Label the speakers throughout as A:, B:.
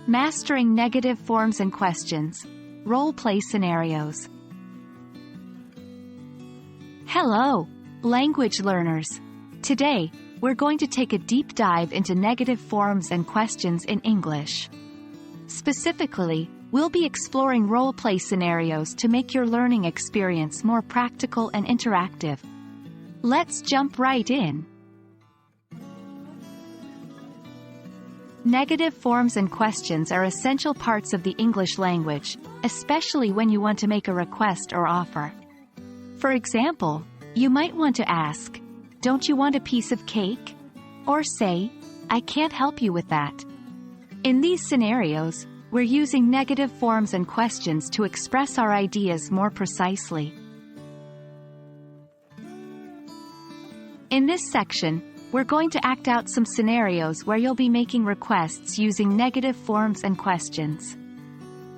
A: Mastering negative forms and questions. Role-play scenarios. Hello, language learners. Today, we're going to take a deep dive into negative forms and questions in English. Specifically, we'll be exploring role-play scenarios to make your learning experience more practical and interactive. Let's jump right in. Negative forms and questions are essential parts of the English language, especially when you want to make a request or offer. For example, you might want to ask, "Don't you want a piece of cake?" Or say, "I can't help you with that." In these scenarios, we're using negative forms and questions to express our ideas more precisely. In this section, we're going to act out some scenarios where you'll be making requests using negative forms and questions.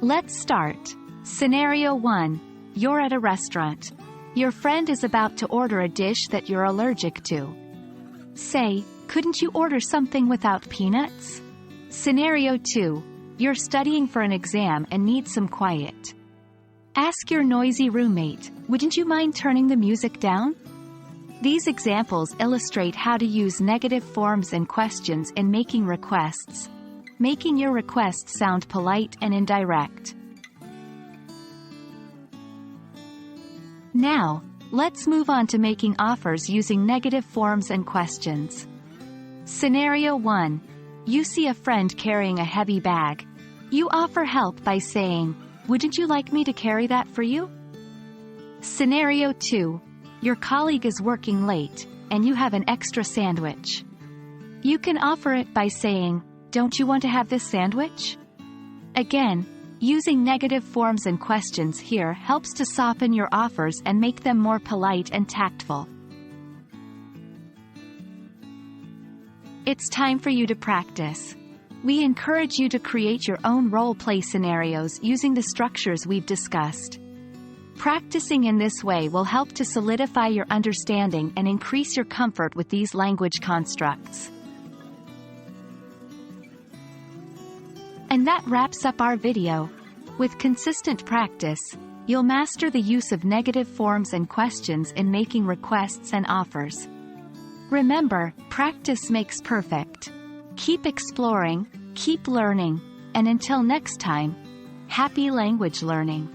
A: Let's start. Scenario 1. You're at a restaurant. Your friend is about to order a dish that you're allergic to. Say, "Couldn't you order something without peanuts?" Scenario 2. You're studying for an exam and need some quiet. Ask your noisy roommate, "Wouldn't you mind turning the music down?" These examples illustrate how to use negative forms and questions in making requests, making your request sound polite and indirect. Now, let's move on to making offers using negative forms and questions. Scenario 1. You see a friend carrying a heavy bag. You offer help by saying, "Wouldn't you like me to carry that for you?" Scenario 2. Your colleague is working late, and you have an extra sandwich. You can offer it by saying, "Don't you want to have this sandwich?" Again, using negative forms and questions here helps to soften your offers and make them more polite and tactful. It's time for you to practice. We encourage you to create your own role-play scenarios using the structures we've discussed. Practicing in this way will help to solidify your understanding and increase your comfort with these language constructs. And that wraps up our video. With consistent practice, you'll master the use of negative forms and questions in making requests and offers. Remember, practice makes perfect. Keep exploring, keep learning, and until next time, happy language learning.